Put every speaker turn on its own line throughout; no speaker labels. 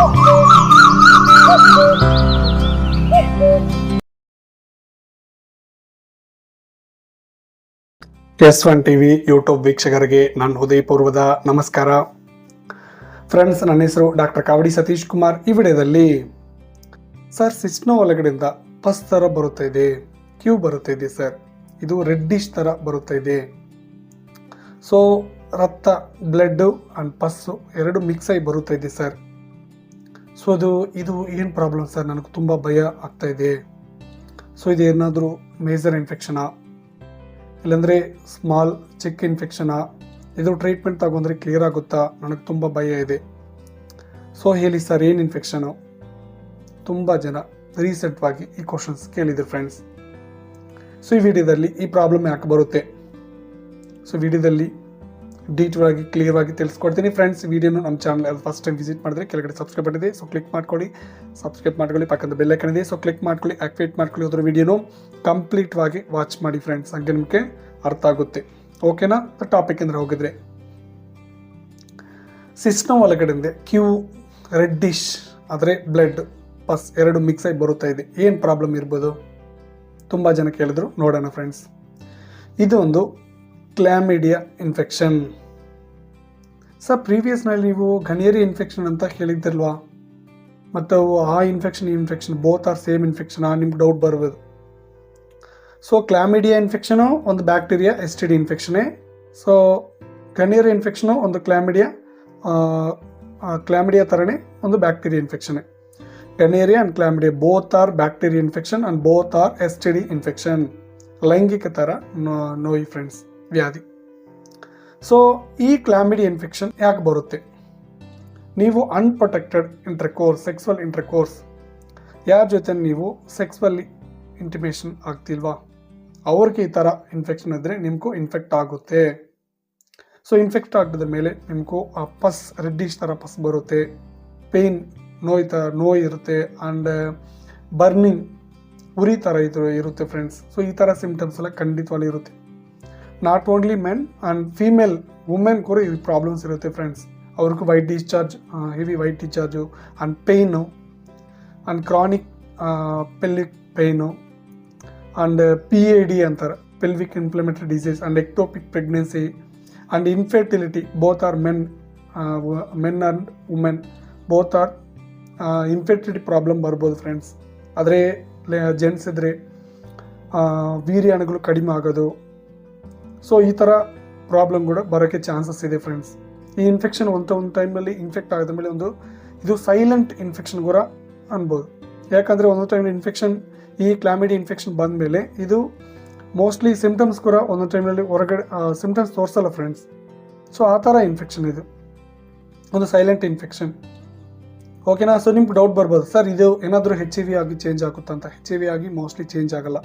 S1 TV YouTube ವೀಕ್ಷಕರಿಗೆ ನನ್ನ ಹೃದಯಪೂರ್ವದ ನಮಸ್ಕಾರ. ಫ್ರೆಂಡ್ಸ್, ನನ್ನ ಹೆಸರು ಡಾಕ್ಟರ್ ಕಾವಡಿ ಸತೀಶ್ ಕುಮಾರ್. ಈ ವಿಡಿಯೋದಲ್ಲಿ ಸರ್ ಸಿಸ್ಟ್ನ ಒಳಗಡೆಯಿಂದ ಪಸ್ ಥರ ಬರುತ್ತಾ ಇದೆ, ಕ್ಯೂ ಬರುತ್ತಾ ಇದೆ ಸರ್, ಇದು ರೆಡ್ಡಿಶ್ ಥರ ಬರುತ್ತಾ ಇದೆ. ಸೊ ರಕ್ತ, ಬ್ಲಡ್ಡು ಆ್ಯಂಡ್ ಪಸ್ಸು ಎರಡು ಮಿಕ್ಸ್ ಆಗಿ ಬರುತ್ತಾ ಇದೆ ಸರ್. ಸೊ ಇದು ಏನು ಪ್ರಾಬ್ಲಮ್ ಸರ್, ನನಗೆ ತುಂಬ ಭಯ ಆಗ್ತಾ ಇದೆ. ಸೊ ಇದು ಏನಾದರೂ ಮೇಜರ್ ಇನ್ಫೆಕ್ಷನಾ, ಇಲ್ಲಾಂದರೆ ಸ್ಮಾಲ್ ಚಿಕ್ಕ ಇನ್ಫೆಕ್ಷನಾ, ಇದು ಟ್ರೀಟ್ಮೆಂಟ್ ತಗೊಂಡ್ರೆ ಕ್ಲಿಯರ್ ಆಗುತ್ತಾ, ನನಗೆ ತುಂಬ ಭಯ ಇದೆ. ಸೊ ಹೇಳಿ ಸರ್, ಏನು ಇನ್ಫೆಕ್ಷನು? ತುಂಬ ಜನ ರೀಸೆಂಟ್ವಾಗಿ ಈ ಕ್ವಶನ್ಸ್ ಕೇಳಿದ್ರು ಫ್ರೆಂಡ್ಸ್. ಸೊ ಈ ವಿಡಿಯೋದಲ್ಲಿ ಈ ಪ್ರಾಬ್ಲಮ್ ಯಾಕೆ ಬರುತ್ತೆ, ಸೊ ವಿಡಿಯೋದಲ್ಲಿ ಡೀಟೇಲ್ ಆಗಿ ಕ್ಲಿಯರ್ ಆಗಿ ತಿಳಿಸ್ಕೊಡ್ತೀನಿ ಫ್ರೆಂಡ್ಸ್. ವಿಡಿಯೋನು ನಮ್ಮ ಚಾನಲ್ ಫಸ್ಟ್ ಟೈಮ್ ವಿಸಿಟ್ ಮಾಡಿದ್ರೆ ಕೆಳಗಡೆ ಸಬ್ಸ್ಕ್ರೈಬ್ ಮಾಡಿದೆ, ಸೊ ಕ್ಲಿಕ್ ಮಾಡ್ಕೊಳ್ಳಿ. ಸಬ್ಸ್ಕ್ರೈಬ್ ಮಾಡ್ಕೊಳ್ಳಿ, ಪಕ್ಕದ ಬೆಲ್ ಐಕಾನ್ ಇದೆ, ಸೊ ಕ್ಲಿಕ್ ಮಾಡ್ಕೊಳ್ಳಿ, ಆಕ್ಟಿವೇಟ್ ಮಾಡ್ಕೊಳ್ಳಿ. ಅದರ ವಿಡಿಯೋನು ಕಂಪ್ಲೀಟ್ವಾಗಿ ವಾಚ್ ಮಾಡಿ ಫ್ರೆಂಡ್ಸ್, ಹಾಗೆ ನಿಮಗೆ ಅರ್ಥ ಆಗುತ್ತೆ. ಓಕೆನಾ? ಟಾಪಿಕ್ ಅಂದರೆ ಹೋಗಿದ್ರೆ, ಸಿಸ್ಟಮ್ ಒಳಗಡೆಯಿಂದ ಕ್ಯೂ ರೆಡ್ಡಿಶ್ ಆದರೆ ಬ್ಲಡ್ ಪಸ್ ಎರಡು ಮಿಕ್ಸ್ ಆಗಿ ಬರುತ್ತಾ ಇದೆ. ಏನು ಪ್ರಾಬ್ಲಮ್ ಇರ್ಬೋದು? ತುಂಬ ಜನ ಕೇಳಿದ್ರು, ನೋಡೋಣ ಫ್ರೆಂಡ್ಸ್. ಇದು ಒಂದು ಕ್ಲಾಮಿಡಿಯಾ ಇನ್ಫೆಕ್ಷನ್. ಸರ್ ಪ್ರೀವಿಯಸ್ನಲ್ಲಿ ನೀವು ಗನಿಯರಿ ಇನ್ಫೆಕ್ಷನ್ ಅಂತ ಹೇಳಿದ್ದಿಲ್ವಾ, ಮತ್ತು ಆ infection both are same infection, ನಿಮ್ಗೆ ಡೌಟ್ ಬರ್ಬೋದು. ಸೊ ಕ್ಲಾಮಿಡಿಯಾ ಇನ್ಫೆಕ್ಷನು ಒಂದು ಬ್ಯಾಕ್ಟೀರಿಯಾ STD ಇನ್ಫೆಕ್ಷನೇ. ಸೊ ಗನಿಯರಿ ಇನ್ಫೆಕ್ಷನು ಒಂದು ಕ್ಲಾಮಿಡಿಯಾ ಥರನೇ ಒಂದು ಬ್ಯಾಕ್ಟೀರಿಯಾ ಇನ್ಫೆಕ್ಷನೇ. Gonorrhoea and chlamydia both are bacteria infection and both are STD infection. ಲೈಂಗಿಕ ಥರ ನೋಯಿ ಫ್ರೆಂಡ್ಸ್, ವ್ಯಾಧಿ. ಸೊ ಈ ಕ್ಲಾಮಿಡಿಯಾ ಇನ್ಫೆಕ್ಷನ್ ಯಾಕೆ ಬರುತ್ತೆ? ನೀವು ಅನ್ಪ್ರೊಟೆಕ್ಟೆಡ್ ಸೆಕ್ಸುವಲ್ ಇಂಟರ್ಕೋರ್ಸ್, ಯಾರ ಜೊತೆ ನೀವು ಸೆಕ್ಸುವಲ್ಲಿ ಇಂಟಿಮೇಷನ್ ಆಗ್ತಿಲ್ವಾ, ಅವ್ರಿಗೆ ಈ ಥರ ಇನ್ಫೆಕ್ಷನ್ ಇದ್ದರೆ ನಿಮಗೂ ಇನ್ಫೆಕ್ಟ್ ಆಗುತ್ತೆ. ಸೊ ಇನ್ಫೆಕ್ಟ್ ಆಗಿದ ಮೇಲೆ ನಿಮಗೂ ಆ ಪಸ್ ರೆಡ್ಡಿಶ್ ಥರ ಪಸ್ ಬರುತ್ತೆ, ಪೇಯ್ನ್ ನೋಯ್ ಇರುತ್ತೆ, ಆ್ಯಂಡ್ ಬರ್ನಿಂಗ್ ಉರಿ ಥರ ಇರುತ್ತೆ ಫ್ರೆಂಡ್ಸ್. ಸೊ ಈ ಥರ ಸಿಂಪ್ಟಮ್ಸ್ ಎಲ್ಲ ಖಂಡಿತವಾಗಿ ಇರುತ್ತೆ. Not only men and female women ಕೂಡ ಈ ಪ್ರಾಬ್ಲಮ್ಸ್ ಇರುತ್ತೆ ಫ್ರೆಂಡ್ಸ್. ಅವ್ರಿಗೂ white discharge, heavy white discharge and pain and chronic pelvic pain and PID ಅಂತಾರೆ, pelvic inflammatory disease, and ectopic pregnancy and infertility. Both are men and women both are infertility problem ಬರ್ಬೋದು friends. ಆದರೆ gents ಇದ್ದರೆ ವೀರ್ಯಾಣುಗಳು ಕಡಿಮೆ ಆಗೋದು. So ಈ ಥರ problem ಕೂಡ ಬರೋಕ್ಕೆ ಚಾನ್ಸಸ್ ಇದೆ ಫ್ರೆಂಡ್ಸ್. ಈ ಇನ್ಫೆಕ್ಷನ್ ಒಂದು ಟೈಮಲ್ಲಿ ಇನ್ಫೆಕ್ಟ್ ಆಗಿದ ಮೇಲೆ ಇದು ಸೈಲೆಂಟ್ ಇನ್ಫೆಕ್ಷನ್ ಕೂಡ ಅನ್ಬೋದು. ಯಾಕಂದರೆ ಒಂದೊಂದು ಟೈಮ್ ಇನ್ಫೆಕ್ಷನ್, ಈ ಕ್ಲಾಮಿಡಿ ಇನ್ಫೆಕ್ಷನ್ ಬಂದ ಮೇಲೆ ಇದು ಮೋಸ್ಟ್ಲಿ ಸಿಂಪ್ಟಮ್ಸ್ ಕೂಡ ಒಂದೊಂದು ಟೈಮಲ್ಲಿ ಹೊರಗಡೆ ಸಿಂಪ್ಟಮ್ಸ್ ತೋರಿಸಲ್ಲ ಫ್ರೆಂಡ್ಸ್. ಸೊ ಆ ಥರ ಇನ್ಫೆಕ್ಷನ್ ಇದು ಒಂದು ಸೈಲೆಂಟ್ ಇನ್ಫೆಕ್ಷನ್. ಓಕೆನಾ? ಸೊ ನಿಮ್ಗೆ ಡೌಟ್ ಬರ್ಬೋದು, ಸರ್ ಇದು ಏನಾದರೂ HIV ಆಗಿ ಚೇಂಜ್ ಆಗುತ್ತಂತ. HIV ಆಗಿ ಮೋಸ್ಟ್ಲಿ ಚೇಂಜ್ ಆಗಲ್ಲ,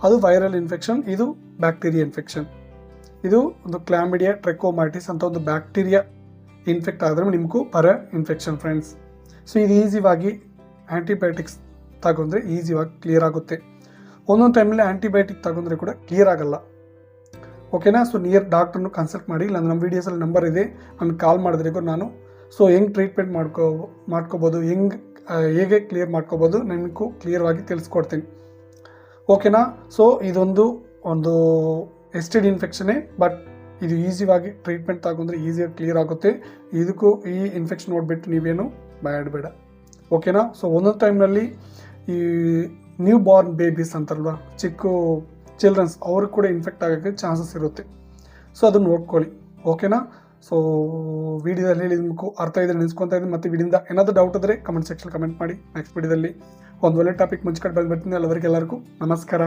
ಅದು ವೈರಲ್ ಇನ್ಫೆಕ್ಷನ್, ಇದು ಬ್ಯಾಕ್ಟೀರಿಯಾ ಇನ್ಫೆಕ್ಷನ್. ಇದು ಒಂದು ಕ್ಲಾಮಿಡಿಯಾ ಟ್ರೆಕೋಮೈಟಿಸ್ ಅಂತ ಒಂದು ಬ್ಯಾಕ್ಟೀರಿಯಾ ಇನ್ಫೆಕ್ಟ್ ಆಗಿದ್ರೆ ನಿಮಗೂ ಬರೋ ಇನ್ಫೆಕ್ಷನ್ ಫ್ರೆಂಡ್ಸ್. ಸೊ ಇದು ಈಸಿಯಾಗಿ ಆ್ಯಂಟಿಬಯೋಟಿಕ್ಸ್ ತಗೊಂಡ್ರೆ ಈಸಿಯಾಗಿ ಕ್ಲಿಯರ್ ಆಗುತ್ತೆ. ಒಂದೊಂದು ಟೈಮಲ್ಲಿ ಆ್ಯಂಟಿಬಯೋಟಿಕ್ ತಗೊಂಡ್ರೆ ಕೂಡ ಕ್ಲಿಯರ್ ಆಗಲ್ಲ. ಓಕೆನಾ? ಸೊ ನಿಯರ್ ಡಾಕ್ಟ್ರನ್ನು ಕನ್ಸಲ್ಟ್ ಮಾಡಿ, ಇಲ್ಲ ನಮ್ಮ ವೀಡಿಯೋಸಲ್ಲಿ ನಂಬರ್ ಇದೆ, ನಾನು ಕಾಲ್ ಮಾಡಿದ್ರಿಗೂ ನಾನು ಸೊ ಹೆಂಗೆ ಟ್ರೀಟ್ಮೆಂಟ್ ಮಾಡ್ಕೋಬೋದು, ಹೇಗೆ ಕ್ಲಿಯರ್ ಮಾಡ್ಕೋಬೋದು ನಿಮಗೂ ಕ್ಲಿಯರ್ವಾಗಿ ತಿಳಿಸ್ಕೊಡ್ತೀನಿ. ಓಕೆನಾ? ಸೊ ಇದೊಂದು STD ಇನ್ಫೆಕ್ಷನ್ನೇ, ಬಟ್ ಇದು ಈಸಿಯಾಗಿ ಟ್ರೀಟ್ಮೆಂಟ್ ತಗೊಂಡ್ರೆ ಈಸಿಯಾಗಿ ಕ್ಲಿಯರ್ ಆಗುತ್ತೆ. ಇದಕ್ಕೂ ಈ ಇನ್ಫೆಕ್ಷನ್ ನೋಡಿಬಿಟ್ಟು ನೀವೇನು ಬೇಡ. ಓಕೆನಾ? ಸೊ ಒಂದೊಂದು ಟೈಮ್ನಲ್ಲಿ ಈ ನ್ಯೂ ಬಾರ್ನ್ ಬೇಬೀಸ್ ಅಂತಾರಲ್ವ, ಚಿಕ್ಕ ಚಿಲ್ಡ್ರನ್ಸ್, ಅವ್ರಿಗೆ ಕೂಡ ಇನ್ಫೆಕ್ಟ್ ಆಗೋಕ್ಕೆ ಚಾನ್ಸಸ್ ಇರುತ್ತೆ. ಸೊ ಅದನ್ನು ನೋಡ್ಕೊಳ್ಳಿ. ಓಕೆನಾ? ಸೊ ವಿಡಿಯೋದಲ್ಲಿ ಹೇಳಿ ನಿಮಗೂ ಅರ್ಥ ಇದೆ ನೆನೆಸ್ಕೊತಾ ಇದ್ದೀನಿ. ಮತ್ತು ವಿಡಿಯೋದಿಂದ ಏನಾದರೂ ಡೌಟ್ ಇದ್ದರೆ ಕಮೆಂಟ್ ಸೆಕ್ಷನ್ ಕಮೆಂಟ್ ಮಾಡಿ. ನೆಕ್ಸ್ಟ್ ವಿಡಿಯೋದಲ್ಲಿ ಒಂದು ಒಳ್ಳೆ ಟಾಪಿಕ್ ಮುಂಚ್ಕೊಂಡು ಬಂದುಬಿಡ್ತೀನಿ. ಎಲ್ಲರಿಗೆಲ್ಲರಿಗೂ ನಮಸ್ಕಾರ.